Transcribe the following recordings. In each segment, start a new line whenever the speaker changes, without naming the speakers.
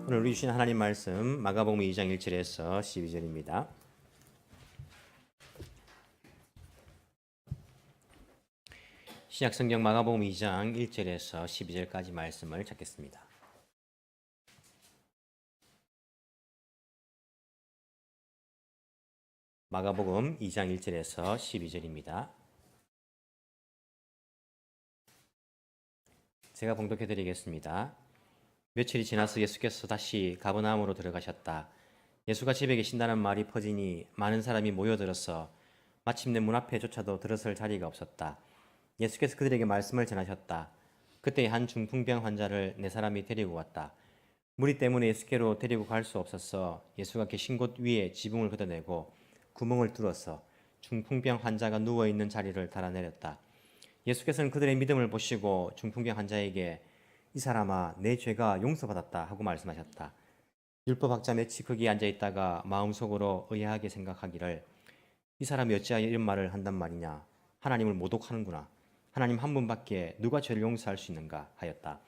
오늘 우리 주신 하나님 말씀 마가복음 2장 1절에서 12절입니다. 신약성경 마가복음 2장 1절에서 12절까지 말씀을 찾겠습니다. 마가복음 2장 1절에서 12절입니다. 제가 봉독해 드리겠습니다. 며칠이 지나서 예수께서 다시 가버나움으로 들어가셨다. 예수가 집에 계신다는 말이 퍼지니 많은 사람이 모여들어서 마침내 문 앞에 조차도 들어설 자리가 없었다. 예수께서 그들에게 말씀을 전하셨다. 그때 한 중풍병 환자를 네 사람이 데리고 왔다. 무리 때문에 예수께로 데리고 갈 수 없어서 예수가 계신 곳 위에 지붕을 걷어내고 구멍을 뚫어서 중풍병 환자가 누워있는 자리를 달아내렸다. 예수께서는 그들의 믿음을 보시고 중풍병 환자에게 이 사람아 내 죄가 용서받았다 하고 말씀하셨다. 율법학자 몇이 거기에 앉아있다가 마음속으로 의아하게 생각하기를 이 사람이 어찌하여 이런 말을 한단 말이냐, 하나님을 모독하는구나, 하나님 한 분밖에 누가 죄를 용서할 수 있는가 하였다.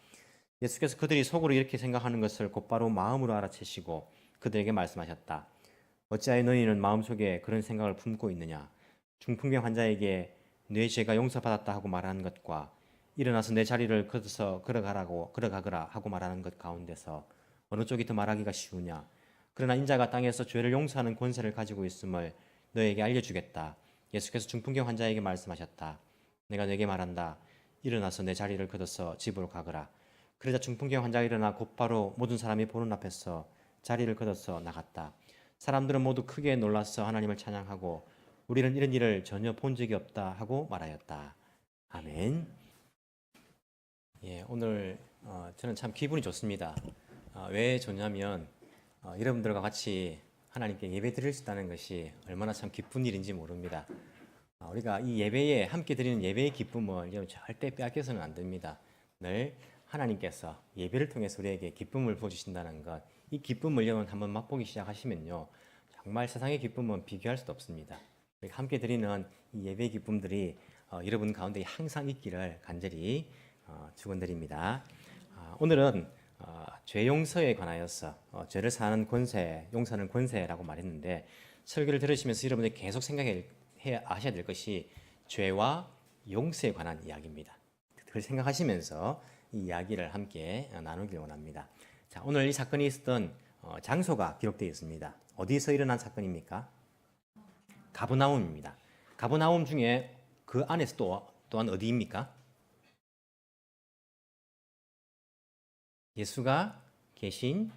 예수께서 그들이 속으로 이렇게 생각하는 것을 곧바로 마음으로 알아채시고 그들에게 말씀하셨다. 어찌하여 너희는 마음속에 그런 생각을 품고 있느냐, 중풍병 환자에게 내 죄가 용서받았다 하고 말하는 것과 일어나서 내 자리를 걷어서 걸어가거라 하고 말하는 것 가운데서 어느 쪽이 더 말하기가 쉬우냐. 그러나 인자가 땅에서 죄를 용서하는 권세를 가지고 있음을 너에게 알려주겠다. 예수께서 중풍병 환자에게 말씀하셨다. 내가 너에게 말한다. 일어나서 내 자리를 걷어서 집으로 가거라. 그러자 중풍병 환자가 일어나 곧바로 모든 사람이 보는 앞에서 자리를 걷어서 나갔다. 사람들은 모두 크게 놀라서 하나님을 찬양하고 우리는 이런 일을 전혀 본 적이 없다 하고 말하였다. 아멘. 오늘 저는 참 기분이 좋습니다. 왜 좋냐면 여러분들과 같이 하나님께 예배 드릴 수 있다는 것이 얼마나 참 기쁜 일인지 모릅니다. 우리가 이 예배에 함께 드리는 예배의 기쁨을 절대 빼앗겨서는 안 됩니다. 늘 하나님께서 예배를 통해서 우리에게 기쁨을 부어주신다는 것, 이 기쁨을 여러분 한번 맛보기 시작하시면요, 정말 세상의 기쁨은 비교할 수도 없습니다. 우리가 함께 드리는 이 예배의 기쁨들이 여러분 가운데 항상 있기를 간절히 축원드립니다. 오늘은 죄 용서에 관하여서 죄를 사하는 권세, 용서하는 권세라고 말했는데, 설교를 들으시면서 여러분이 계속 생각하셔야 될 것이 죄와 용서에 관한 이야기입니다. 그걸 생각하시면서 이 이야기를 함께 나누길 원합니다. 자, 오늘 이 사건이 있었던 장소가 기록되어 있습니다. 어디서 일어난 사건입니까? 가버나움입니다. 가버나움 중에 그 안에서 또한 어디입니까? 예수가 계신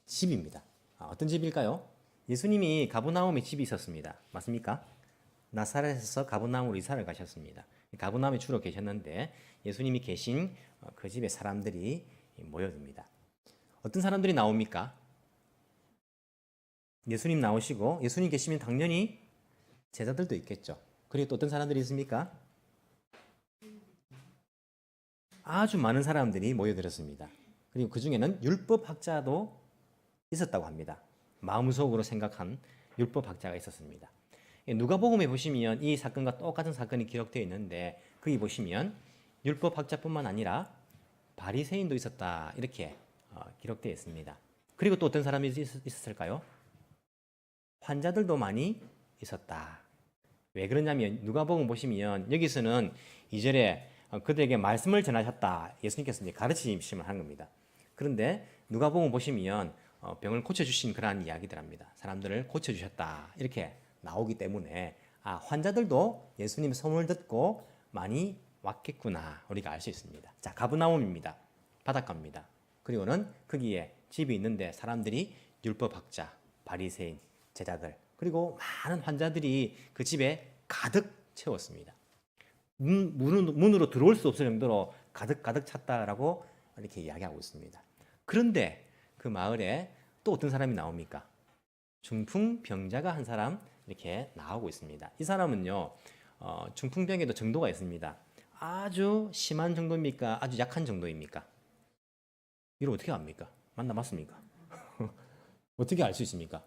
집입니다. 어떤 집일까요? 예수님이 가버나움에 집이 있었습니다. 맞습니까? 나사렛에서 가버나움으로 이사를 가셨습니다. 가버나움에 주로 계셨는데 예수님이 계신 그 집에 사람들이 모여듭니다. 어떤 사람들이 나옵니까? 예수님 나오시고, 예수님 계시면 당연히 제자들도 있겠죠. 그리고 또 어떤 사람들이 있습니까? 아주 많은 사람들이 모여들었습니다. 그리고 그 중에는 율법학자도 있었다고 합니다. 마음속으로 생각한 율법학자가 있었습니다. 누가복음에 보시면 이 사건과 똑같은 사건이 기록되어 있는데, 거기 보시면 율법학자뿐만 아니라 바리새인도 있었다 이렇게 기록되어 있습니다. 그리고 또 어떤 사람이 있었을까요? 환자들도 많이 있었다. 왜 그러냐면 누가복음 보시면 여기서는 2절에 그들에게 말씀을 전하셨다, 예수님께서 이제 가르치심을 한 겁니다. 그런데 누가복음 보시면 병을 고쳐주신 그러한 이야기들 합니다. 사람들을 고쳐주셨다 이렇게 나오기 때문에 환자들도 예수님의 소문을 듣고 많이 왔겠구나 우리가 알 수 있습니다. 자, 가버나움입니다. 바닷가입니다. 그리고는 거기에 집이 있는데 사람들이 율법학자, 바리새인, 제자들, 그리고 많은 환자들이 그 집에 가득 채웠습니다. 문으로 들어올 수 없을 정도로 가득 찼다라고 이렇게 이야기하고 있습니다. 그런데 그 마을에 또 어떤 사람이 나옵니까? 중풍병자가 한 사람 이렇게 나오고 있습니다. 이 사람은요, 중풍병에도 정도가 있습니다. 아주 심한 정도입니까? 아주 약한 정도입니까? 이걸 어떻게 압니까? 맞습니까? 어떻게 알 수 있습니까?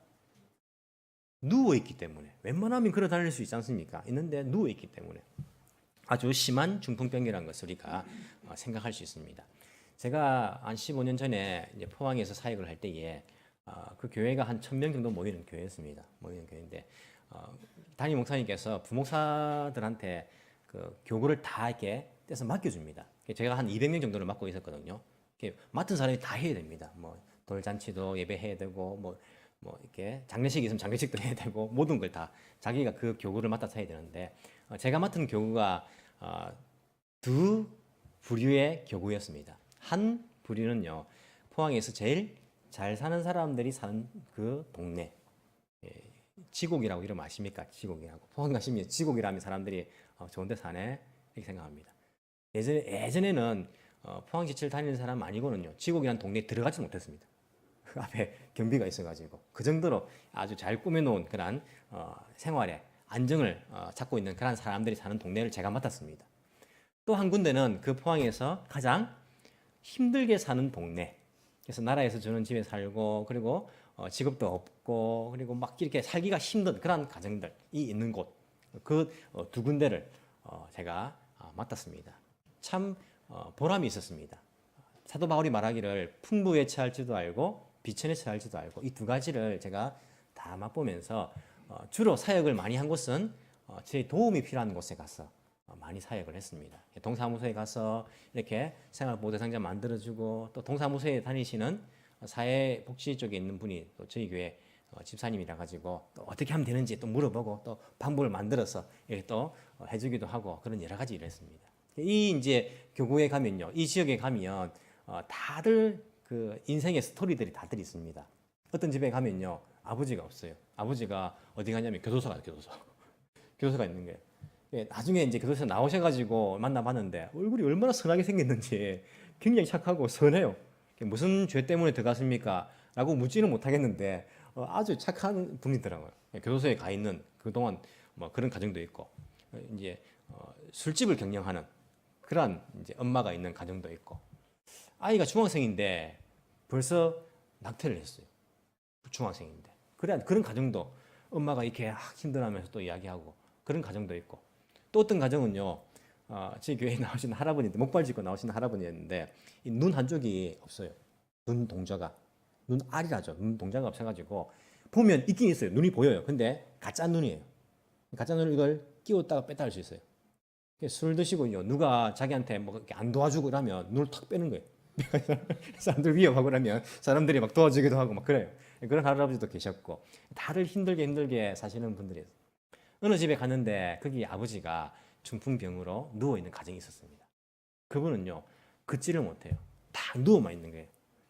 누워있기 때문에. 웬만하면 걸어 다닐 수 있지 않습니까? 있는데 누워있기 때문에 아주 심한 중풍병이라는 것을 우리가 생각할 수 있습니다. 제가 한 15년 전에 이제 포항에서 사역을 할 때에 그 교회가 한 1,000명 정도 모이는 교회였습니다. 모이는 교회인데 담임 목사님께서 부목사들한테 그 교구를 다 이렇게 떼서 맡겨줍니다. 제가 한 200명 정도를 맡고 있었거든요. 맡은 사람이 다 해야 됩니다. 뭐 돌잔치도 예배해야 되고 뭐 이렇게 장례식이 있으면 장례식도 해야 되고 모든 걸 다 자기가 그 교구를 맡아서 해야 되는데 제가 맡은 교구가 두 부류의 교구였습니다. 한 부류는요, 포항에서 제일 잘 사는 사람들이 사는 그 동네, 지곡이라고 이름 아십니까? 지곡이라고. 포항 가시면 지곡이라면 사람들이 좋은 데 사네 이렇게 생각합니다. 예전에는 포항 지치를 다니는 사람 아니고는요, 지곡이라는 동네에 들어가지 못했습니다. 그 앞에 경비가 있어가지고 그 정도로 아주 잘 꾸며놓은 그런 생활에 안정을 찾고 있는 그런 사람들이 사는 동네를 제가 맡았습니다. 또 한 군데는 그 포항에서 가장 힘들게 사는 동네. 그래서 나라에서 주는 집에 살고 그리고 직업도 없고 그리고 막 이렇게 살기가 힘든 그런 가정들이 있는 곳. 그 두 군데를 제가 맡았습니다. 참 보람이 있었습니다. 사도 바울이 말하기를 풍부에 처할 줄도 알고 비천에 처할 줄도 알고 이 두 가지를 제가 다 맛보면서 주로 사역을 많이 한 곳은 제 도움이 필요한 곳에 가서 많이 사역을 했습니다. 동사무소에 가서 이렇게 생활보호대상자 만들어주고 또 동사무소에 다니시는 사회복지 쪽에 있는 분이 또 저희 교회 집사님이라 가지고 또 어떻게 하면 되는지 또 물어보고 또 방법을 만들어서 이렇게 또 해주기도 하고 그런 여러 가지 일을 했습니다. 이 이제 교구에 가면요, 이 지역에 가면 다들 그 인생의 스토리들이 다들 있습니다. 어떤 집에 가면요, 아버지가 없어요. 아버지가 어디 가냐면 교도소가 교도소가 있는 거예요. 나중에 이제 교도소에 나오셔가지고 만나봤는데 얼굴이 얼마나 선하게 생겼는지 굉장히 착하고 선해요. 무슨 죄 때문에 들어갔습니까? 라고 묻지는 못하겠는데 아주 착한 분이더라고요. 교도소에 가 있는 그동안 뭐 그런 가정도 있고 이제 술집을 경영하는 그런 이제 엄마가 있는 가정도 있고 아이가 중학생인데 벌써 낙태를 했어요. 중학생인데 그런 가정도 엄마가 이렇게 힘들어하면서 또 이야기하고 그런 가정도 있고 또 어떤 가정은요, 저희 교회에 나오시는 할아버지인데 목발 짚고 나오시는 할아버지였는데 눈 한쪽이 없어요. 눈 동자가 눈알이라죠. 눈 동자가 없어가지고 보면 있긴 있어요. 눈이 보여요. 근데 가짜 눈이에요. 가짜 눈을 이걸 끼웠다가 뺐다 할 수 있어요. 술 드시고요, 누가 자기한테 뭐 이렇게 안 도와주고 그러면 눈을 탁 빼는 거예요. 사람들 위협하고 그러면 사람들이 막 도와주기도 하고 막 그래요. 그런 할아버지도 계셨고 다들 힘들게 사시는 분들이 어느 집에 갔는데 거기 아버지가 중풍병으로 누워있는 가정이 있었습니다. 그분은요, 걷지를 못해요. 딱 누워만 있는 거예요.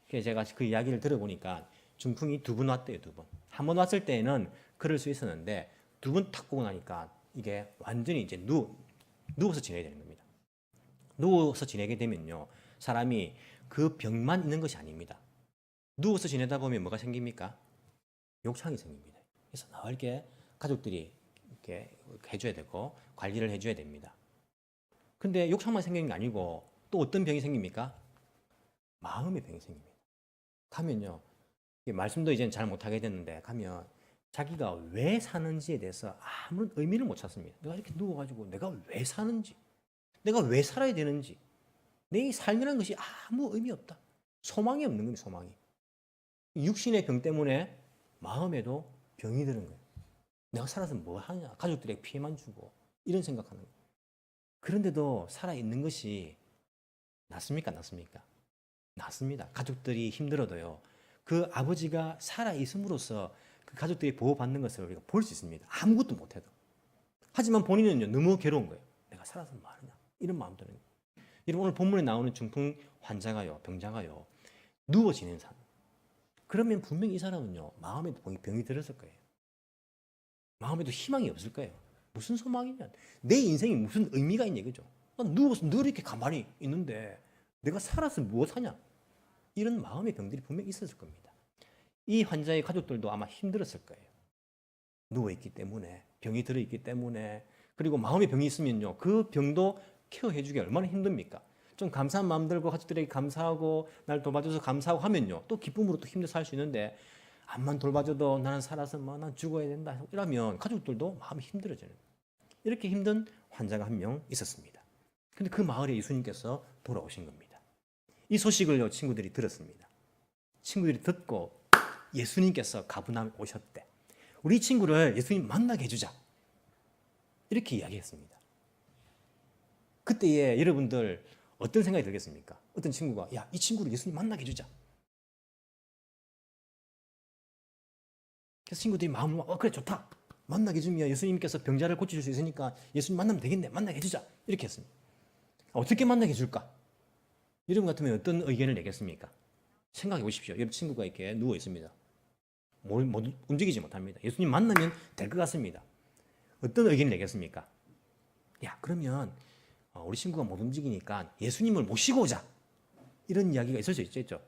그래서 제가 그 이야기를 들어보니까 중풍이 2번 왔대요, 2번. 한 번 왔을 때에는 그럴 수 있었는데 2번 탁 보고 나니까 이게 완전히 이제 누워서 지내야 되는 겁니다. 누워서 지내게 되면요, 사람이 그 병만 있는 것이 아닙니다. 누워서 지내다 보면 뭐가 생깁니까? 욕창이 생깁니다. 그래서 넓게 가족들이 이렇게 해줘야 되고 관리를 해줘야 됩니다. 근데 욕창만 생기는 게 아니고 또 어떤 병이 생깁니까? 마음의 병이 생깁니다. 가면요, 말씀도 이제는 잘 못하게 됐는데 가면 자기가 왜 사는지에 대해서 아무런 의미를 못 찾습니다. 내가 이렇게 누워가지고 내가 왜 사는지, 내가 왜 살아야 되는지, 내 삶이라는 것이 아무 의미 없다. 소망이 없는 겁니다. 소망이. 육신의 병 때문에 마음에도 병이 드는 거예요. 내가 살아서 뭐 하냐, 가족들에게 피해만 주고 이런 생각하는 거예요. 그런데도 살아있는 것이 낫습니까? 낫습니다. 가족들이 힘들어도요, 그 아버지가 살아있음으로써 그 가족들이 보호받는 것을 우리가 볼 수 있습니다. 아무것도 못해도. 하지만 본인은요, 너무 괴로운 거예요. 내가 살아서 뭐 하느냐, 이런 마음 드는 거예요. 여러분, 오늘 본문에 나오는 중풍 환자가요, 병자가요, 누워 지낸 사람. 그러면 분명히 이 사람은요, 마음에도 병이 들었을 거예요. 마음에도 희망이 없을 거예요. 무슨 소망이냐? 내 인생이 무슨 의미가 있냐, 그죠? 난 누워서 늘 이렇게 가만히 있는데 내가 살아서 무엇 하냐? 이런 마음의 병들이 분명히 있었을 겁니다. 이 환자의 가족들도 아마 힘들었을 거예요. 누워있기 때문에, 병이 들어있기 때문에, 그리고 마음의 병이 있으면요, 그 병도 케어해주기 얼마나 힘듭니까? 좀 감사한 마음 들고 가족들에게 감사하고 날 도와줘서 감사하고 하면요, 또 기쁨으로 또 힘내서 살 수 있는데 암만 돌봐줘도 나는 살아서 뭐 난 죽어야 된다 이러면 가족들도 마음이 힘들어져요. 이렇게 힘든 환자가 한 명 있었습니다. 근데 그 마을에 예수님께서 돌아오신 겁니다. 이 소식을 친구들이 들었습니다. 친구들이 듣고 예수님께서 가버나움에 오셨대. 우리 친구를 예수님 만나게 해주자. 이렇게 이야기했습니다. 그때에 여러분들 어떤 생각이 들겠습니까? 어떤 친구가 야, 이 친구를 예수님 만나게 해주자. 그래서 친구들이 마음을 그래 좋다. 만나게 해주면 예수님께서 병자를 고쳐줄 수 있으니까 예수님 만나면 되겠네. 만나게 해주자. 이렇게 했습니다. 어떻게 만나게 해줄까? 여러분 같으면 어떤 의견을 내겠습니까? 생각해 보십시오. 여러분 친구가 이렇게 누워 있습니다. 움직이지 못합니다. 예수님 만나면 될 것 같습니다. 어떤 의견을 내겠습니까? 야, 그러면 우리 친구가 못 움직이니까 예수님을 모시고 오자. 이런 이야기가 있을 수 있죠.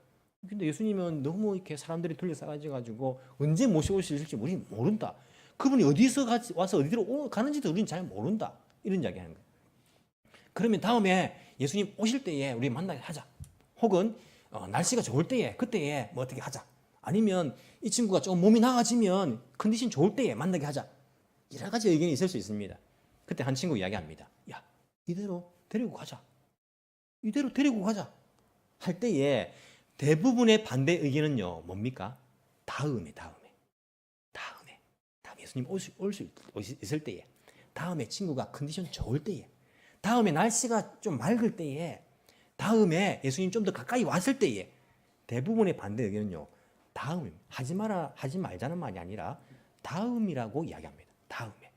근데 예수님은 너무 이렇게 사람들이 둘러싸가지고 언제 모시고 오실지 우리는 모른다. 그분이 어디서 와서 어디로 가는지도 우리는 잘 모른다. 이런 이야기 하는 거예요. 그러면 다음에 예수님 오실 때에 우리 만나게 하자. 혹은 날씨가 좋을 때에 그때에 뭐 어떻게 하자. 아니면 이 친구가 좀 몸이 나아지면 컨디션 좋을 때에 만나게 하자. 여러 가지 의견이 있을 수 있습니다. 그때 한 친구 이야기합니다. 야, 이대로 데리고 가자. 이대로 데리고 가자. 할 때에 대부분의 반대 의견은요. 뭡니까? 다음에 예수님 올 수 있을 때에, 다음에 친구가 컨디션 좋을 때에, 다음에 날씨가 좀 맑을 때에, 다음에 예수님 좀 더 가까이 왔을 때에, 대부분의 반대 의견은요. 다음, 하지 말자는 말이 아니라 다음이라고 이야기합니다. 다음에.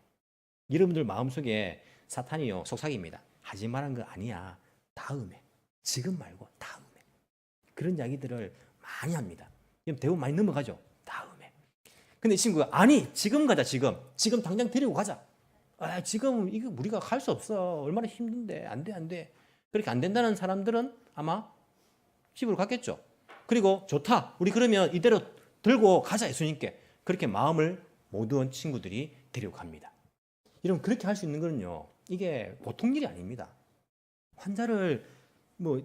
여러분들 마음속에 사탄이요 속삭입니다. 하지 말한 거 아니야. 다음에. 지금 말고 다음에. 그런 이야기들을 많이 합니다. 대부분 많이 넘어가죠. 다음에. 근데 이 친구가 아니 지금 가자. 지금 당장 데리고 가자. 지금 이거 우리가 갈 수 없어. 얼마나 힘든데. 안 돼. 그렇게 안 된다는 사람들은 아마 집으로 갔겠죠. 그리고 좋다. 우리 그러면 이대로 들고 가자 예수님께. 그렇게 마음을 모든 친구들이 데리고 갑니다. 여러분 그렇게 할 수 있는 거는요. 이게 보통 일이 아닙니다. 환자를 뭐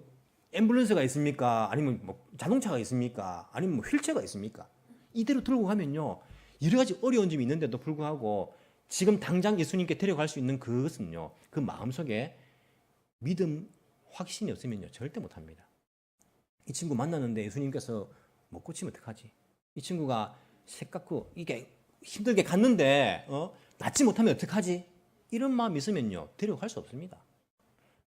앰뷸런스가 있습니까? 아니면 뭐 자동차가 있습니까? 아니면 뭐 휠체어가 있습니까? 이대로 들고 가면요. 여러 가지 어려운 점이 있는데도 불구하고 지금 당장 예수님께 데려갈 수 있는 그것은요. 그 마음속에 믿음, 확신이 없으면요. 절대 못합니다. 이 친구 만났는데 예수님께서 못 고치면 어떡하지? 이 친구가 새까고 이게 힘들게 갔는데 낫지 못하면 어떡하지? 이런 마음이 있으면요. 데려갈 수 없습니다.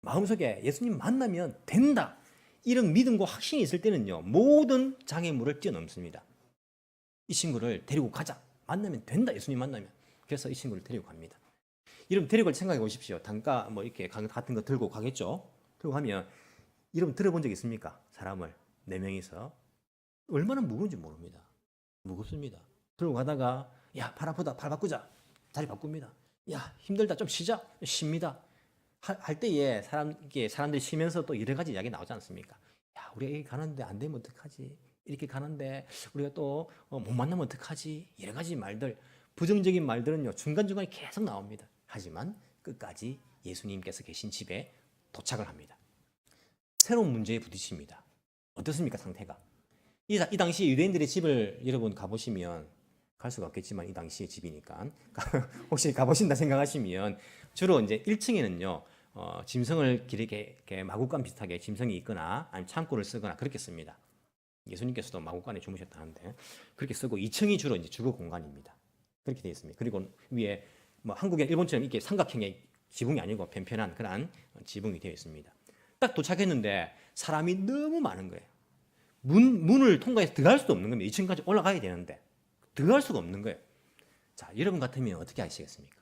마음속에 예수님 만나면 된다. 이런 믿음과 확신이 있을 때는요. 모든 장애물을 뛰어넘습니다. 이 친구를 데리고 가자. 만나면 된다. 예수님 만나면. 그래서 이 친구를 데리고 갑니다. 여러분 데리고 갈 생각해 보십시오. 단가 뭐 이렇게 같은 거 들고 가겠죠. 들고 가면 여러분 들어본 적 있습니까? 사람을 4명이서 얼마나 무거운지 모릅니다. 무겁습니다. 들고 가다가 야, 팔 아프다. 팔 바꾸자. 자리 바꿉니다. 야, 힘들다. 좀 쉬자. 쉽니다. 할 때에 사람들이 쉬면서 또 여러 가지 이야기 나오지 않습니까? 야, 우리가 여기 가는데 안 되면 어떡하지? 이렇게 가는데 우리가 또 못 만나면 어떡하지? 여러 가지 말들, 부정적인 말들은요. 중간중간에 계속 나옵니다. 하지만 끝까지 예수님께서 계신 집에 도착을 합니다. 새로운 문제에 부딪힙니다. 어떻습니까? 상태가. 이 당시 유대인들의 집을 여러분 가보시면 갈 수가 없겠지만 이 당시의 집이니까 혹시 가보신다 생각하시면 주로 이제 1층에는요 짐승을 이렇게 마구간 비슷하게 짐승이 있거나 아니면 창고를 쓰거나 그렇게 씁니다. 예수님께서도 마구간에 주무셨다는데 그렇게 쓰고 2층이 주로 이제 주거 공간입니다. 그렇게 되어 있습니다. 그리고 위에 뭐 한국의 일본처럼 이렇게 삼각형의 지붕이 아니고 편편한 그런 지붕이 되어 있습니다. 딱 도착했는데 사람이 너무 많은 거예요. 문을 통과해서 들어갈 수도 없는 겁니다. 2층까지 올라가야 되는데 들어갈 수가 없는 거예요. 자, 여러분 같으면 어떻게 하시겠습니까?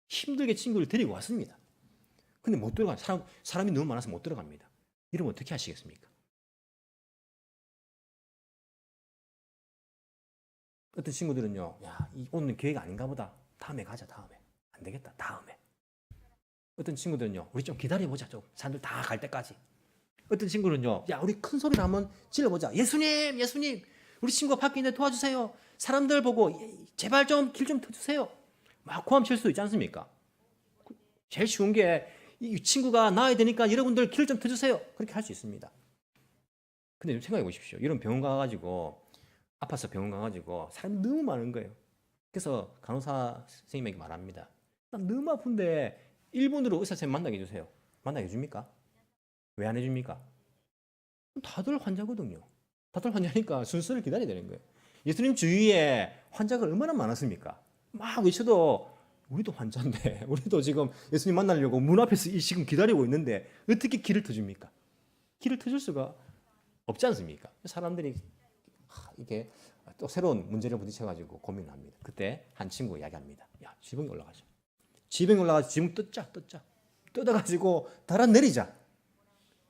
힘들게 친구를 데리고 왔습니다. 근데 못 들어가요. 사람이 너무 많아서 못 들어갑니다. 여러분 어떻게 하시겠습니까? 어떤 친구들은요, 야, 오늘 계획 아닌가 보다. 다음에 가자, 다음에. 안 되겠다, 다음에. 어떤 친구들은요, 우리 좀 기다려보자, 좀. 사람들 다 갈 때까지. 어떤 친구는요, 야, 우리 큰 소리를 한번 질러보자. 예수님, 우리 친구가 밖에 있는데 도와주세요. 사람들 보고 제발 좀 길 좀 터주세요. 막 고함 칠 수 있지 않습니까? 제일 쉬운 게 이 친구가 나아야 되니까 여러분들 길 좀 터주세요. 그렇게 할 수 있습니다. 근데 좀 생각해 보십시오. 이런 병원 가가지고 아파서 병원 가가지고 사람이 너무 많은 거예요. 그래서 간호사 선생님에게 말합니다. 나 너무 아픈데 1분으로 의사 선생님 만나게 해주세요. 만나게 해줍니까? 왜 안 해줍니까? 다들 환자거든요. 다들 환자니까 순서를 기다려야 되는 거예요. 예수님 주위에 환자가 얼마나 많았습니까? 막 외쳐도 우리도 환자인데 우리도 지금 예수님 만나려고 문 앞에서 지금 기다리고 있는데 어떻게 길을 터줍니까? 길을 터줄 수가 없지 않습니까? 사람들이 이게 또 새로운 문제를 부딪혀가지고 고민합니다. 그때 한 친구가 이야기합니다. 야, 지붕에 올라가자. 지붕에 올라가서 지붕 뜯자. 뜯어가지고 달아내리자.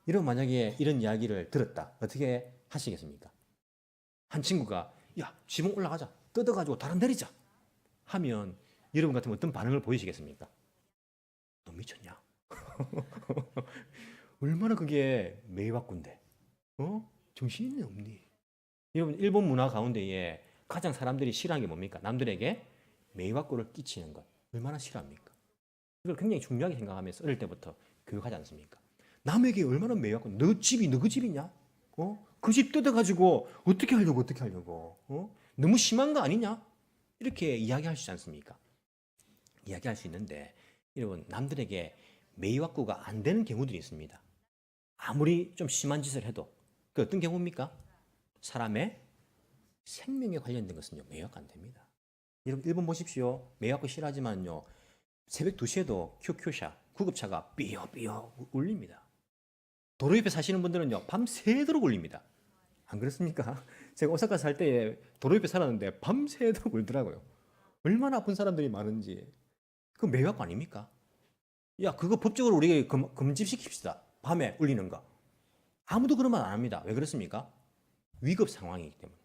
이런 만약에 이런 이야기를 들었다. 어떻게 하시겠습니까? 한 친구가 야, 지붕 올라가자. 뜯어가지고 달아내리자. 하면 여러분 같으면 어떤 반응을 보이시겠습니까? 너 미쳤냐? 얼마나 그게 매화꾼데? 정신 있네 없니? 여러분 일본 문화 가운데에 가장 사람들이 싫어하는 게 뭡니까? 남들에게 매화꼴을 끼치는 것. 얼마나 싫어합니까? 이걸 굉장히 중요하게 생각하면서 어릴 때부터 교육하지 않습니까? 남에게 얼마나 매화꼴? 너 집이 너그 집이냐? 그 집 뜯어가지고 어떻게 하려고? 너무 심한 거 아니냐? 이렇게 이야기할 수 있지 않습니까? 이야기할 수 있는데 여러분 남들에게 매화꾸가 안 되는 경우들이 있습니다. 아무리 좀 심한 짓을 해도 그 어떤 경우입니까? 사람의 생명에 관련된 것은요 매화가 안 됩니다. 여러분 일본 보십시오. 매화꾸 싫어하지만요 새벽 2시에도 큐큐샤 구급차가 삐어삐어 울립니다. 도로 옆에 사시는 분들은요 밤새도록 울립니다. 안 그렇습니까? 제가 오사카 살 때 도로 옆에 살았는데 밤새도록 울더라고요. 얼마나 아픈 사람들이 많은지. 그 매화구 아닙니까? 야, 그거 법적으로 우리 금지시킵시다. 밤에 울리는 거. 아무도 그런 말 안 합니다. 왜 그렇습니까? 위급 상황이기 때문에.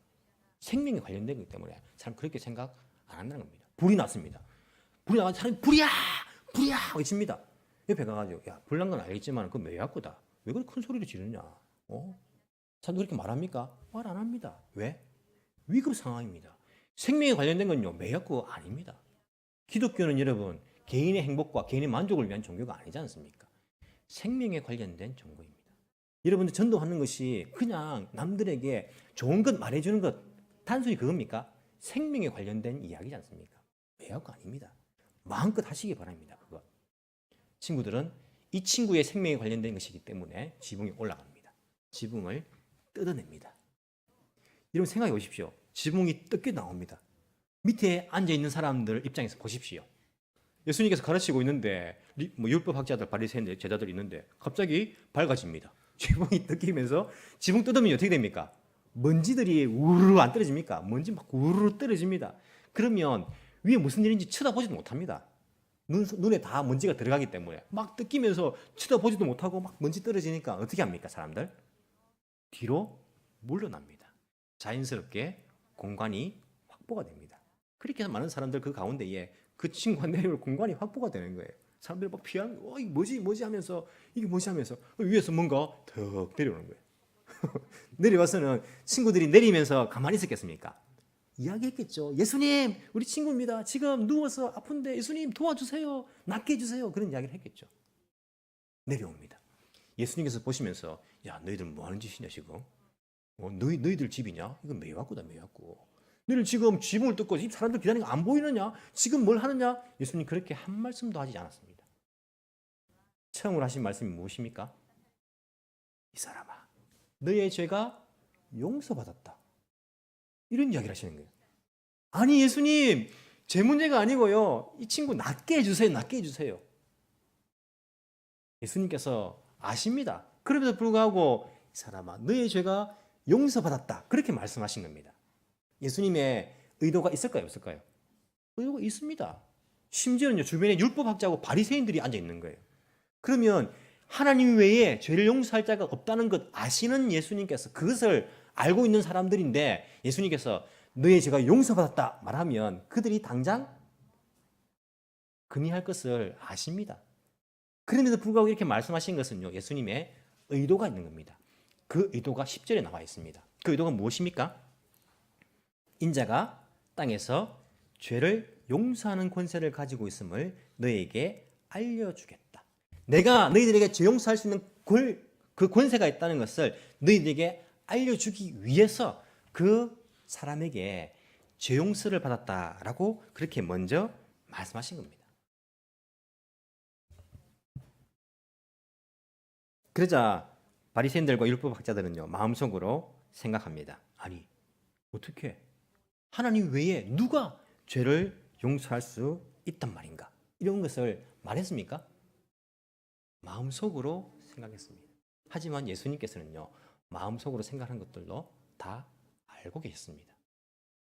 생명에 관련된 거기 때문에 사람 그렇게 생각 안 한다는 겁니다. 불이 났습니다. 불이 나가서 사람이 불이야! 외칩니다. 옆에 가가지고 야, 불난 건 알겠지만 그건 매화구다. 왜 그렇게 큰 소리를 지르냐? 사람들 그렇게 말합니까? 말 안 합니다. 왜? 위급 상황입니다. 생명에 관련된 건요 매화구 아닙니다. 기독교는 여러분 개인의 행복과 개인의 만족을 위한 종교가 아니지 않습니까? 생명에 관련된 종교입니다. 여러분들 전도하는 것이 그냥 남들에게 좋은 것 말해주는 것 단순히 그겁니까? 생명에 관련된 이야기지 않습니까? 매화구 아닙니다. 마음껏 하시기 바랍니다. 그거. 친구들은 이 친구의 생명에 관련된 것이기 때문에 지붕에 올라갑니다. 지붕을 뜯어냅니다. 여러분 생각해 보십시오. 지붕이 뜯겨 나옵니다. 밑에 앉아있는 사람들 입장에서 보십시오. 예수님께서 가르치고 있는데 율법학자들, 바리새인들, 제자들이 있는데 갑자기 밝아집니다. 지붕이 뜯기면서 지붕 뜯으면 어떻게 됩니까? 먼지들이 우르르 안 떨어집니까? 먼지 막 우르르 떨어집니다. 그러면 위에 무슨 일인지 쳐다보지도 못합니다. 눈에 다 먼지가 들어가기 때문에 막 뜯기면서 쳐다보지도 못하고 막 먼지 떨어지니까 어떻게 합니까? 사람들? 뒤로 물러납니다. 자연스럽게 공간이 확보가 됩니다. 그렇게 해서 많은 사람들 그 가운데에 그 친구가 내려올 공간이 확보가 되는 거예요. 사람들이 막 피하는 이게 뭐지 하면서 이게 뭐지 하면서 위에서 뭔가 턱 내려오는 거예요. 내려와서는 친구들이 내리면서 가만히 있었겠습니까? 이야기했겠죠. 예수님, 우리 친구입니다. 지금 누워서 아픈데 예수님 도와주세요. 낫게 해주세요. 그런 이야기를 했겠죠. 내려옵니다. 예수님께서 보시면서 야, 너희들 뭐 하는 짓이냐 지금? 너희들 집이냐? 이건 매화구다 매화구. 너희들 지금 지붕을 뜯고 사람들 기다리는 거 안 보이느냐? 지금 뭘 하느냐? 예수님 그렇게 한 말씀도 하지 않았습니다. 처음으로 하신 말씀이 무엇입니까? 이 사람아, 너의 죄가 용서받았다. 이런 이야기를 하시는 거예요. 아니 예수님, 제 문제가 아니고요. 이 친구 낫게 해주세요. 낫게 해주세요. 예수님께서 아십니다. 그럼에도 불구하고 이 사람아, 너의 죄가 용서받았다. 그렇게 말씀하신 겁니다. 예수님의 의도가 있을까요? 없을까요? 의도가 있습니다. 심지어는 주변에 율법학자하고 바리새인들이 앉아 있는 거예요. 그러면 하나님 외에 죄를 용서할 자가 없다는 것 아시는 예수님께서 그것을 알고 있는 사람들인데 예수님께서 너의 죄가 용서받았다 말하면 그들이 당장 금이할 것을 아십니다. 그런데도 불구하고 이렇게 말씀하신 것은요, 예수님의 의도가 있는 겁니다. 그 의도가 10절에 나와 있습니다. 그 의도가 무엇입니까? 인자가 땅에서 죄를 용서하는 권세를 가지고 있음을 너희에게 알려주겠다. 내가 너희들에게 죄 용서할 수 있는 그 권세가 있다는 것을 너희들에게 알려주기 위해서 그 사람에게 죄 용서를 받았다라고 그렇게 먼저 말씀하신 겁니다. 그러자 바리새인들과 율법학자들은요, 마음속으로 생각합니다. 아니, 어떻게 하나님 외에 누가 죄를 용서할 수 있단 말인가? 이런 것을 말했습니까? 마음속으로 생각했습니다. 하지만 예수님께서는요, 마음속으로 생각한 것들도 다 알고 계셨습니다.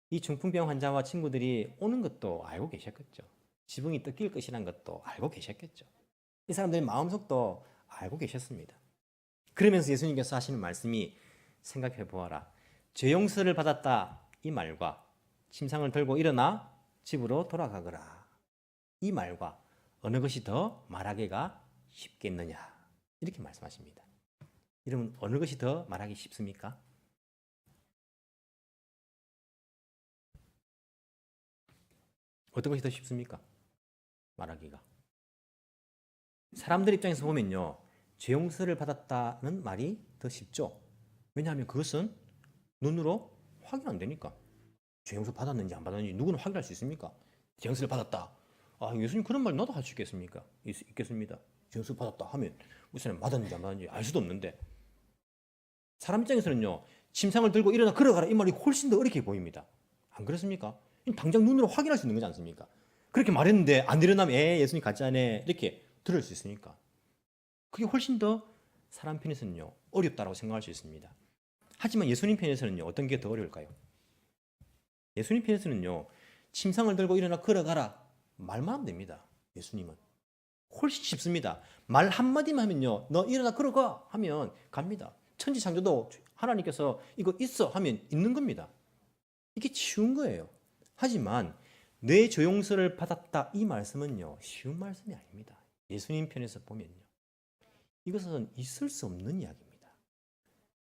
이 중풍병 환자와 친구들이 오는 것도 알고 계셨겠죠. 지붕이 뜯길 것이라는 것도 알고 계셨겠죠. 이 사람들의 마음속도 알고 계셨습니다. 그러면서 예수님께서 하시는 말씀이 생각해 보아라. 죄 용서를 받았다 이 말과 침상을 들고 일어나 집으로 돌아가거라 이 말과 어느 것이 더 말하기가 쉽겠느냐 이렇게 말씀하십니다. 여러분 어느 것이 더 말하기 쉽습니까? 어떤 것이 더 쉽습니까? 말하기가. 사람들 입장에서 보면요, 죄 용서를 받았다는 말이 더 쉽죠. 왜냐하면 그것은 눈으로 확인 안 되니까. 죄 용서 받았는지 안 받았는지 누구는 확인할 수 있습니까? 죄 용서를 받았다. 아, 예수님 그런 말 나도 할 수 있겠습니까? 있겠습니다. 죄 용서 받았다 하면 무슨 받았는지 안 받았는지 알 수도 없는데 사람 입장에서는요, 침상을 들고 일어나 걸어가라 이 말이 훨씬 더 어렵게 보입니다. 안 그렇습니까? 당장 눈으로 확인할 수 있는 거지 않습니까? 그렇게 말했는데 안 일어나면 예수님 가짜네 이렇게 들을 수 있으니까 그게 훨씬 더 사람 편에서는요 어렵다고 생각할 수 있습니다. 하지만 예수님 편에서는요 어떤 게 더 어려울까요? 예수님 편에서는요 침상을 들고 일어나 걸어가라 말만 하면 됩니다. 예수님은 훨씬 쉽습니다. 말 한마디만 하면요 너 일어나 걸어가 하면 갑니다. 천지창조도 하나님께서 이거 있어 하면 있는 겁니다. 이게 쉬운 거예요. 하지만 내 죄 용서를 받았다 이 말씀은요 쉬운 말씀이 아닙니다. 예수님 편에서 보면요 이것은 있을 수 없는 이야기입니다.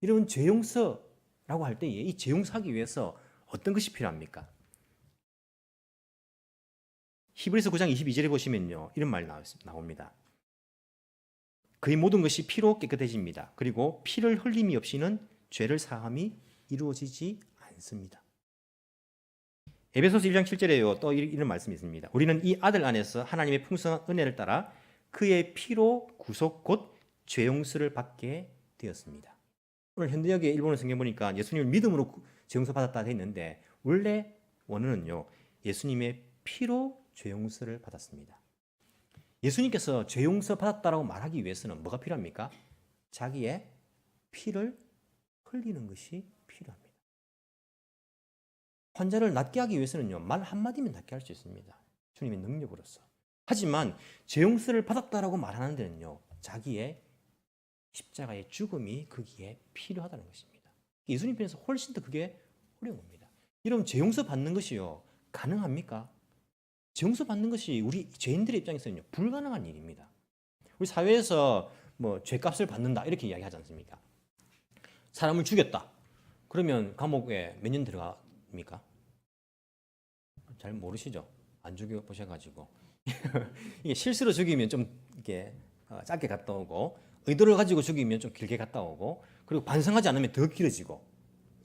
여러분 죄 용서라고 할 때에 이 죄 용서하기 위해서 어떤 것이 필요합니까? 히브리서 9장 22절에 보시면요 이런 말이 나옵니다. 그의 모든 것이 피로 깨끗해집니다. 그리고 피를 흘림이 없이는 죄를 사함이 이루어지지 않습니다. 에베소서 1장 7절에요. 또 이런 말씀이 있습니다. 우리는 이 아들 안에서 하나님의 풍성한 은혜를 따라 그의 피로 구속 곧 죄 용서를 받게 되었습니다. 오늘 현대역의 일본어 성경 보니까 예수님을 믿음으로 죄 용서 받았다 되어 있는데 원래 원어는요. 예수님의 피로 죄 용서를 받았습니다. 예수님께서 죄 용서 받았다라고 말하기 위해서는 뭐가 필요합니까? 자기의 피를 흘리는 것이 필요합니다. 환자를 낫게 하기 위해서는요. 말 한마디면 낫게 할 수 있습니다. 주님의 능력으로서. 하지만 죄 용서를 받았다라고 말하는 데는요. 자기의 십자가의 죽음이 거기에 필요하다는 것입니다. 예수님 편에서 훨씬 더 그게 어려운 겁니다. 여러분 죄 용서 받는 것이요. 가능합니까? 죄 용서 받는 것이 우리 죄인들의 입장에서는요. 불가능한 일입니다. 우리 사회에서 뭐 죄값을 받는다 이렇게 이야기하지 않습니까? 사람을 죽였다. 그러면 감옥에 몇 년 들어갑니까? 잘 모르시죠? 안 죽여 보셔가지고 이게 실수로 죽이면 좀 이렇게 짧게 갔다 오고 의도를 가지고 죽이면 좀 길게 갔다 오고 그리고 반성하지 않으면 더 길어지고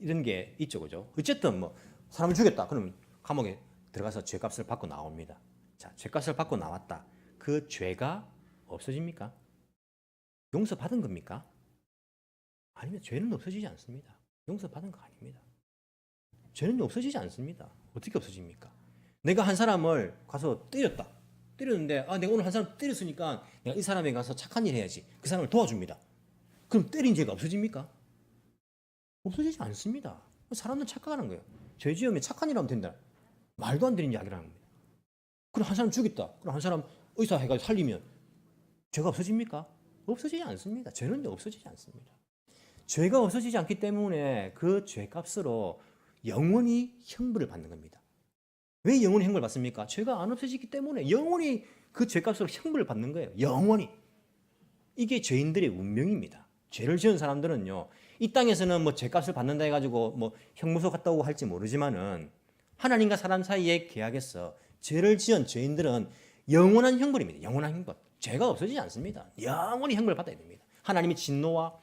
이런 게 있죠, 그죠? 어쨌든 뭐 사람을 죽였다. 그러면 감옥에 들어가서 죄값을 받고 나옵니다. 자, 죄값을 받고 나왔다. 그 죄가 없어집니까? 용서받은 겁니까? 아니면 죄는 없어지지 않습니다. 용서받은 거 아닙니다. 죄는 없어지지 않습니다. 어떻게 없어집니까? 내가 한 사람을 가서 때렸다. 때렸는데 내가 오늘 한 사람 때렸으니까 내가 이 사람에 가서 착한 일 해야지. 그 사람을 도와줍니다. 그럼 때린 죄가 없어집니까? 없어지지 않습니다. 사람은 착각하는 거예요. 죄 지으면 착한 일 하면 된다. 말도 안 되는 이야기를 하는 겁니다. 그럼 한 사람 죽였다. 그럼 한 사람 의사 해가지고 살리면 죄가 없어집니까? 없어지지 않습니다. 죄는 없어지지 않습니다. 죄가 없어지지 않기 때문에 그 죄값으로 영원히 형벌을 받는 겁니다. 왜 영원히 형벌을 받습니까? 죄가 안 없어지기 때문에 영원히 그 죄값으로 형벌을 받는 거예요. 영원히. 이게 죄인들의 운명입니다. 죄를 지은 사람들은요. 이 땅에서는 뭐 죄값을 받는다 해가지고 뭐 형무소 갔다 오고 할지 모르지만은 하나님과 사람 사이의 계약에서 죄를 지은 죄인들은 영원한 형벌입니다. 영원한 형벌. 죄가 없어지지 않습니다. 영원히 형벌을 받아야 됩니다. 하나님의 진노와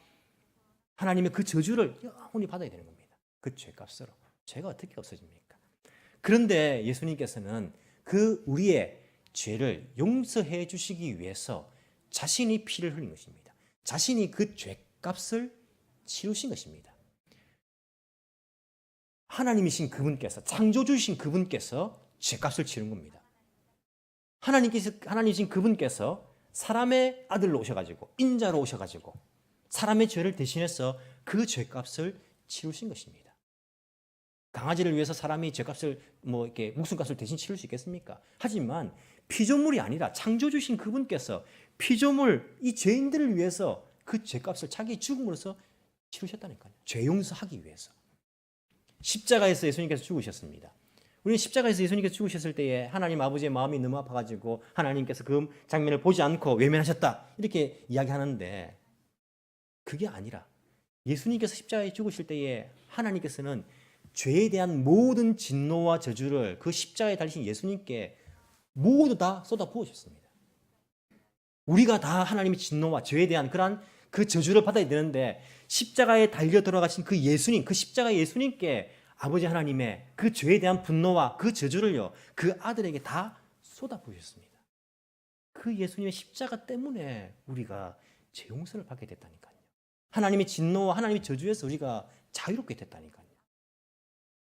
하나님의 그 저주를 영원히 받아야 되는 겁니다. 그 죄값으로. 죄가 어떻게 없어집니까? 그런데 예수님께서는 그 우리의 죄를 용서해 주시기 위해서 자신이 피를 흘린 것입니다. 자신이 그 죄값을 치르신 것입니다. 하나님이신 그분께서, 창조주이신 그분께서 죄값을 치른 겁니다. 하나님이신 그분께서 사람의 아들로 오셔가지고, 인자로 오셔가지고 사람의 죄를 대신해서 그 죄값을 치르신 것입니다. 강아지를 위해서 사람이 죄값을 이렇게 목숨값을 대신 치를 수 있겠습니까? 하지만 피조물이 아니라 창조주신 그분께서 피조물, 이 죄인들을 위해서 그 죄값을 자기 죽음으로써 치르셨다니까요. 죄 용서하기 위해서. 십자가에서 예수님께서 죽으셨습니다. 우리는 십자가에서 예수님께서 죽으셨을 때에 하나님 아버지의 마음이 너무 아파가지고 하나님께서 그 장면을 보지 않고 외면하셨다 이렇게 이야기하는데, 그게 아니라 예수님께서 십자가에 죽으실 때에 하나님께서는 죄에 대한 모든 진노와 저주를 그 십자가에 달리신 예수님께 모두 다 쏟아 부으셨습니다. 우리가 다 하나님의 진노와 죄에 대한 그러한 그 저주를 받아야 되는데, 십자가에 달려 들어가신 그 예수님, 그 십자가 예수님께 아버지 하나님의 그 죄에 대한 분노와 그 저주를요, 그 아들에게 다 쏟아 부으셨습니다. 그 예수님의 십자가 때문에 우리가 죄 용서를 받게 됐다니까요. 하나님의 진노와 하나님의 저주에서 우리가 자유롭게 됐다니까요.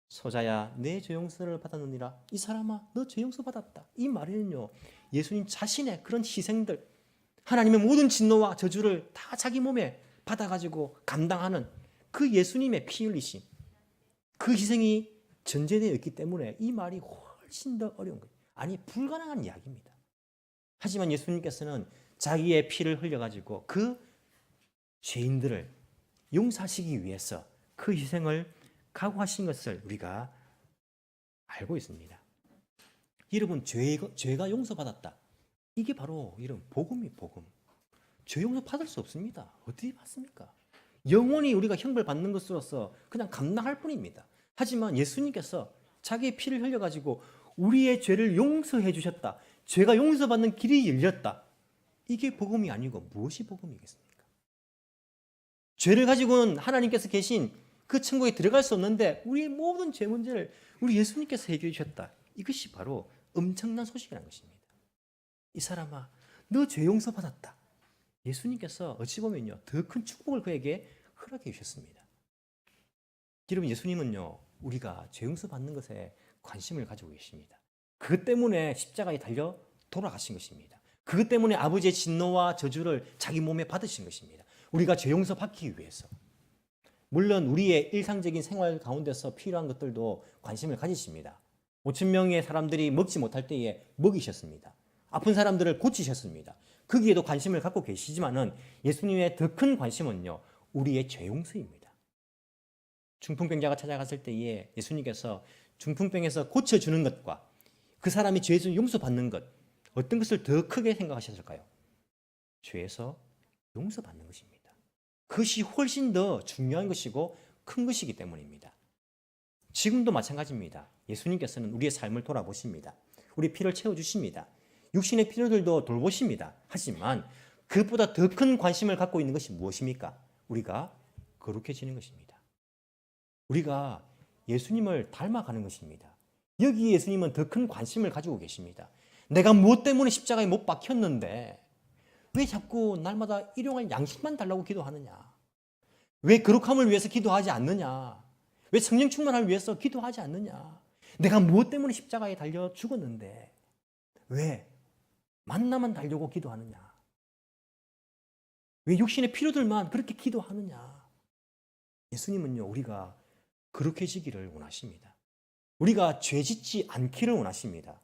소자야, 내 죄 용서를 받았느니라. 이 사람아, 너 죄 용서 받았다. 이 말에는요, 예수님 자신의 그런 희생들, 하나님의 모든 진노와 저주를 다 자기 몸에 받아가지고 감당하는 그 예수님의 피 흘리심, 그 희생이 전제되어 있기 때문에 이 말이 훨씬 더 어려운 거예요. 아니, 불가능한 이야기입니다. 하지만 예수님께서는 자기의 피를 흘려가지고 그 죄인들을 용서하시기 위해서 그 희생을 각오하신 것을 우리가 알고 있습니다. 여러분, 죄가 용서받았다. 이게 바로 이런 복음이 복음. 죄 용서 받을 수 없습니다. 어디 받습니까? 영원히 우리가 형벌 받는 것으로서 그냥 감당할 뿐입니다. 하지만 예수님께서 자기의 피를 흘려가지고 우리의 죄를 용서해 주셨다. 죄가 용서받는 길이 열렸다. 이게 복음이 아니고 무엇이 복음이겠습니까? 죄를 가지고는 하나님께서 계신 그 천국에 들어갈 수 없는데 우리의 모든 죄 문제를 우리 예수님께서 해결해 주셨다. 이것이 바로 엄청난 소식이라는 것입니다. 이 사람아, 너 죄 용서 받았다. 예수님께서 어찌 보면요, 더 큰 축복을 그에게 허락해 주셨습니다. 여러분, 예수님은요, 우리가 죄 용서 받는 것에 관심을 가지고 계십니다. 그것 때문에 십자가에 달려 돌아가신 것입니다. 그것 때문에 아버지의 진노와 저주를 자기 몸에 받으신 것입니다. 우리가 죄 용서 받기 위해서. 물론 우리의 일상적인 생활 가운데서 필요한 것들도 관심을 가지십니다. 5천 명의 사람들이 먹지 못할 때에 먹이셨습니다. 아픈 사람들을 고치셨습니다. 거기에도 관심을 갖고 계시지만은 예수님의 더 큰 관심은요, 우리의 죄 용서입니다. 중풍병자가 찾아갔을 때에 예수님께서 중풍병에서 고쳐주는 것과 그 사람이 죄에서 용서받는 것, 어떤 것을 더 크게 생각하셨을까요? 죄에서 용서받는 것입니다. 그것이 훨씬 더 중요한 것이고 큰 것이기 때문입니다. 지금도 마찬가지입니다. 예수님께서는 우리의 삶을 돌아보십니다. 우리 피를 채워주십니다. 육신의 필요들도 돌보십니다. 하지만 그것보다 더 큰 관심을 갖고 있는 것이 무엇입니까? 우리가 거룩해지는 것입니다. 우리가 예수님을 닮아가는 것입니다. 여기 예수님은 더 큰 관심을 가지고 계십니다. 내가 무엇 때문에 십자가에 못 박혔는데 왜 자꾸 날마다 일용할 양식만 달라고 기도하느냐? 왜 거룩함을 위해서 기도하지 않느냐? 왜 성령 충만을 위해서 기도하지 않느냐? 내가 무엇 때문에 십자가에 달려 죽었는데 왜 만나만 달려고 기도하느냐? 왜 육신의 필요들만 그렇게 기도하느냐? 예수님은요, 우리가 거룩해지기를 원하십니다. 우리가 죄짓지 않기를 원하십니다.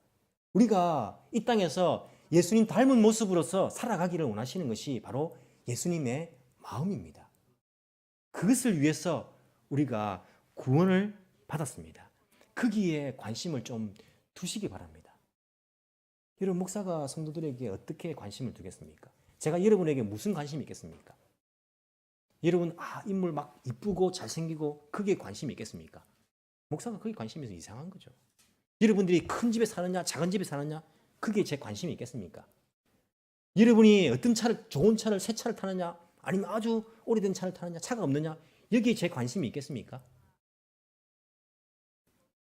우리가 이 땅에서 예수님 닮은 모습으로서 살아가기를 원하시는 것이 바로 예수님의 마음입니다. 그것을 위해서 우리가 구원을 받았습니다. 거기에 관심을 좀 두시기 바랍니다. 여러분, 목사가 성도들에게 어떻게 관심을 두겠습니까? 제가 여러분에게 무슨 관심이 있겠습니까? 여러분, 인물 막 이쁘고 잘생기고 거기에 관심이 있겠습니까? 목사가 거기에 관심이 있어서 이상한 거죠. 여러분들이 큰 집에 사느냐 작은 집에 사느냐 그게 제 관심이 있겠습니까? 여러분이 어떤 차를, 좋은 차를, 새 차를 타느냐 아니면 아주 오래된 차를 타느냐, 차가 없느냐, 여기에 제 관심이 있겠습니까?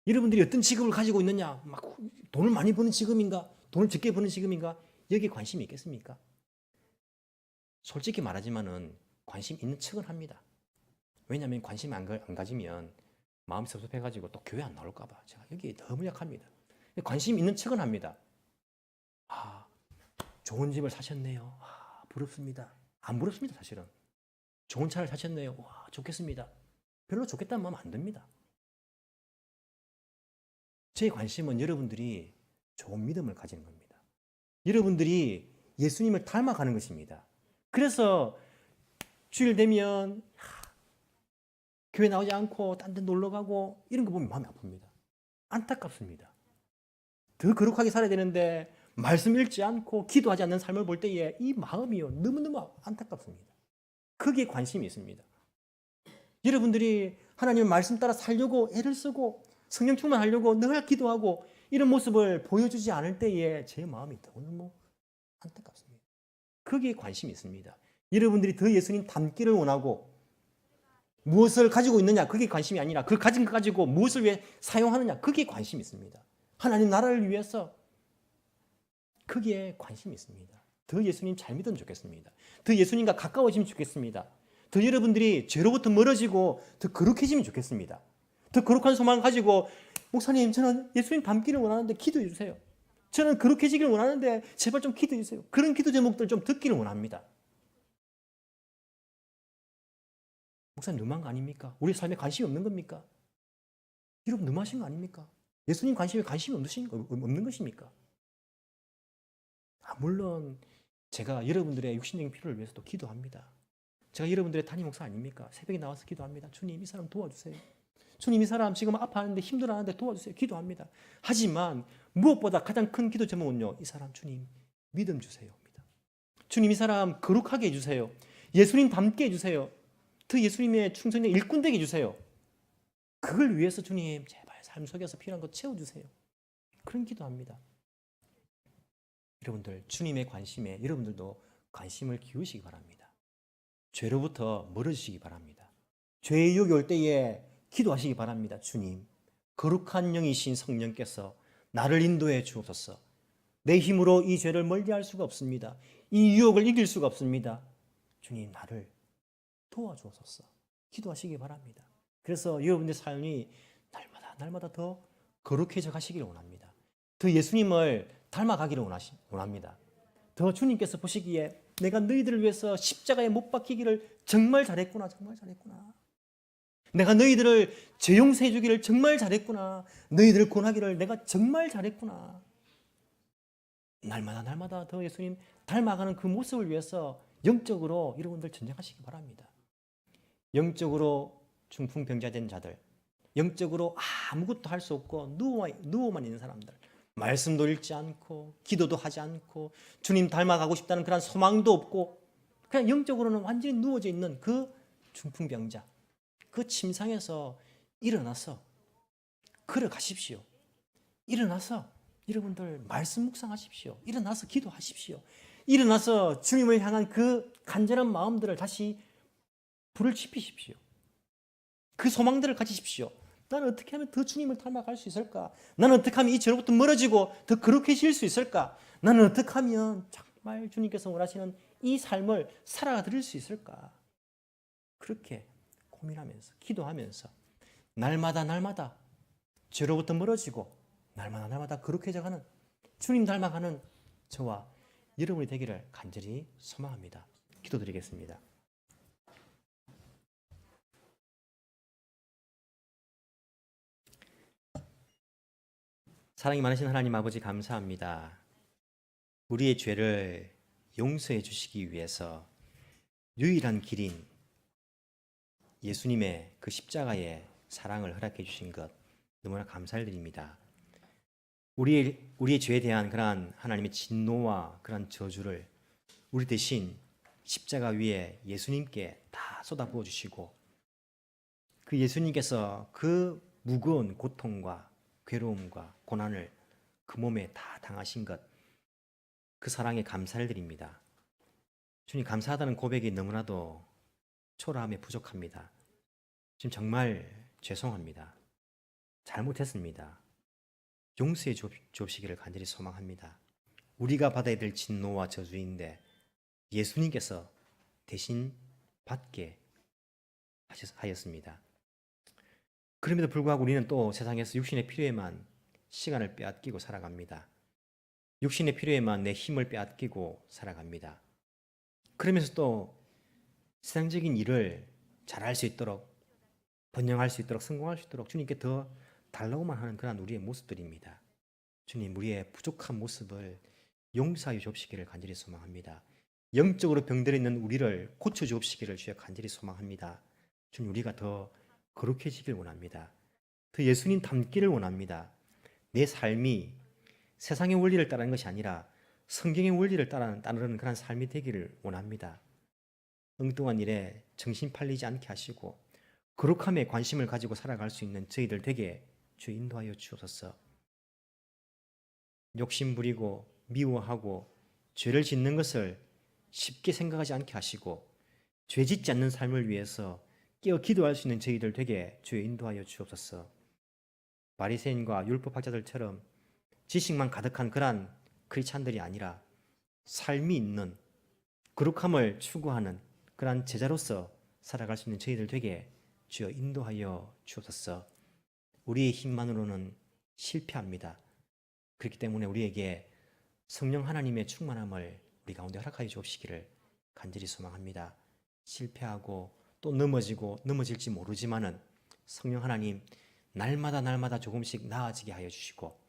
여러분들이 어떤 직업을 가지고 있느냐, 막 돈을 많이 버는 직업인가, 돈을 적게 버는 직업인가, 여기에 관심이 있겠습니까? 솔직히 말하지만은 관심 있는 척은 합니다. 왜냐하면 관심 안 가지면 마음이 섭섭해가지고 또 교회 안 나올까 봐 제가 여기에 너무 약합니다. 관심 있는 척은 합니다. 아, 좋은 집을 사셨네요. 아, 부럽습니다. 안 부럽습니다, 사실은. 좋은 차를 사셨네요. 와, 좋겠습니다. 별로 좋겠다는 마음 안 듭니다. 제 관심은 여러분들이 좋은 믿음을 가지는 겁니다. 여러분들이 예수님을 닮아가는 것입니다. 그래서 주일 되면 교회 나오지 않고 딴 데 놀러 가고 이런 거 보면 마음이 아픕니다. 안타깝습니다. 더 거룩하게 살아야 되는데 말씀 읽지 않고 기도하지 않는 삶을 볼 때에 이 마음이요 너무너무 안타깝습니다. 거기에 관심이 있습니다. 여러분들이 하나님의 말씀 따라 살려고 애를 쓰고 성령 충만하려고 늘 기도하고 이런 모습을 보여주지 않을 때에 제 마음이 너무 안타깝습니다. 거기에 관심이 있습니다. 여러분들이 더 예수님 닮기를 원하고 무엇을 가지고 있느냐 그게 관심이 아니라 그 가진 것 가지고 무엇을 위해 사용하느냐 그게 관심이 있습니다. 하나님 나라를 위해서 거기에 관심이 있습니다. 더 예수님 잘 믿으면 좋겠습니다. 더 예수님과 가까워지면 좋겠습니다. 더 여러분들이 죄로부터 멀어지고 더 거룩해지면 좋겠습니다. 더 거룩한 소망을 가지고 목사님 저는 예수님 닮기를 원하는데 기도해 주세요. 저는 거룩해지기를 원하는데 제발 좀 기도해 주세요. 그런 기도 제목들 좀 듣기를 원합니다. 목사님 너무한 거 아닙니까? 우리 삶에 관심이 없는 겁니까? 여러분 너무하신 거 아닙니까? 예수님 관심이 없는 것입니까? 물론 제가 여러분들의 육신적인 필요를 위해서도 기도합니다. 제가 여러분들의 담임 목사 아닙니까? 새벽에 나와서 기도합니다. 주님 이 사람 도와주세요. 주님 이 사람 지금 아파하는데 힘들어하는데 도와주세요. 기도합니다. 하지만 무엇보다 가장 큰 기도 제목은요. 이 사람 주님 믿음 주세요. 주님 이 사람 거룩하게 해주세요. 예수님 닮게 해주세요. 더 예수님의 충성의 일꾼 되게 해주세요. 그걸 위해서 주님 제발 삶 속에서 필요한 거 채워주세요. 그런 기도합니다. 여러분들 주님의 관심에 여러분들도 관심을 기울이시기 바랍니다. 죄로부터 멀어지시기 바랍니다. 죄의 유혹이 올 때에 기도하시기 바랍니다. 주님 거룩한 영이신 성령께서 나를 인도해 주옵소서. 내 힘으로 이 죄를 멀리할 수가 없습니다. 이 유혹을 이길 수가 없습니다. 주님 나를 도와주옵소서. 기도하시기 바랍니다. 그래서 여러분의 삶이 날마다 더 거룩해져 가시기를 원합니다. 더 예수님을 닮아가기를 원합니다. 더 주님께서 보시기에 내가 너희들을 위해서 십자가에 못 박히기를 정말 잘했구나. 정말 잘했구나. 내가 너희들을 죄 용서해 주기를 정말 잘했구나. 너희들을 구원하기를 내가 정말 잘했구나. 날마다 더 예수님 닮아가는 그 모습을 위해서 영적으로 여러분들 전쟁하시기 바랍니다. 영적으로 중풍병자된 자들, 영적으로 아무것도 할 수 없고 누워만 있는 사람들, 말씀도 읽지 않고 기도도 하지 않고 주님 닮아가고 싶다는 그런 소망도 없고 그냥 영적으로는 완전히 누워져 있는 그 중풍병자, 그 침상에서 일어나서 걸어가십시오. 일어나서 여러분들 말씀 묵상하십시오. 일어나서 기도하십시오. 일어나서 주님을 향한 그 간절한 마음들을 다시 불을 지피십시오. 그 소망들을 가지십시오. 나는 어떻게 하면 더 주님을 닮아갈 수 있을까? 나는 어떻게 하면 이 죄로부터 멀어지고 더 거룩해질 수 있을까? 나는 어떻게 하면 정말 주님께서 원하시는 이 삶을 살아가 드릴 수 있을까? 그렇게 고민하면서 기도하면서 날마다 죄로부터 멀어지고 날마다 거룩해져가는 주님 닮아가는 저와 여러분이 되기를 간절히 소망합니다. 기도드리겠습니다. 사랑이 많으신 하나님 아버지 감사합니다. 우리의 죄를 용서해 주시기 위해서 유일한 길인 예수님의 그 십자가의 사랑을 허락해 주신 것 너무나 감사드립니다. 우리의 죄에 대한 그러한 하나님의 진노와 그러한 저주를 우리 대신 십자가 위에 예수님께 다 쏟아부어 주시고 그 예수님께서 그 무거운 고통과 괴로움과 고난을 그 몸에 다 당하신 것, 그 사랑에 감사를 드립니다. 주님 감사하다는 고백이 너무나도 초라함에 부족합니다. 지금 정말 죄송합니다. 잘못했습니다. 용서해 주시기를 간절히 소망합니다. 우리가 받아야 될 진노와 저주인데 예수님께서 대신 받게 하였습니다. 그럼에도 불구하고 우리는 또 세상에서 육신의 필요에만 시간을 빼앗기고 살아갑니다. 육신의 필요에만 내 힘을 빼앗기고 살아갑니다. 그러면서 또 세상적인 일을 잘할 수 있도록, 번영할 수 있도록, 성공할 수 있도록 주님께 더 달라고만 하는 그런 우리의 모습들입니다. 주님, 우리의 부족한 모습을 용서하여 주옵시기를 간절히 소망합니다. 영적으로 병들어 있는 우리를 고쳐 주옵시기를 주여 간절히 소망합니다. 주님, 우리가 더 거룩해지길 원합니다. 더 예수님 닮기를 원합니다. 내 삶이 세상의 원리를 따르는 것이 아니라 성경의 원리를 따르는 그런 삶이 되기를 원합니다. 엉뚱한 일에 정신 팔리지 않게 하시고 거룩함에 관심을 가지고 살아갈 수 있는 저희들 되게 주 인도하여 주옵소서. 욕심 부리고 미워하고 죄를 짓는 것을 쉽게 생각하지 않게 하시고 죄 짓지 않는 삶을 위해서 깨어 기도할 수 있는 저희들 되게 주여 인도하여 주옵소서. 바리새인과 율법학자들처럼 지식만 가득한 그러한 크리스찬들이 아니라 삶이 있는 거룩함을 추구하는 그러한 제자로서 살아갈 수 있는 저희들 되게 주여 인도하여 주옵소서. 우리의 힘만으로는 실패합니다. 그렇기 때문에 우리에게 성령 하나님의 충만함을 우리 가운데 허락하여 주옵시기를 간절히 소망합니다. 실패하고 또 넘어질지 모르지만은 성령 하나님 날마다 조금씩 나아지게 하여 주시고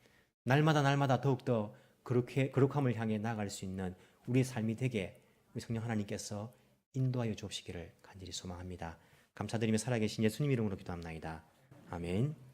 날마다 더욱더 거룩함을 향해 나아갈 수 있는 우리의 삶이 되게 우리 성령 하나님께서 인도하여 주옵시기를 간절히 소망합니다. 감사드리며 살아계신 예수님 이름으로 기도합나이다. 아멘.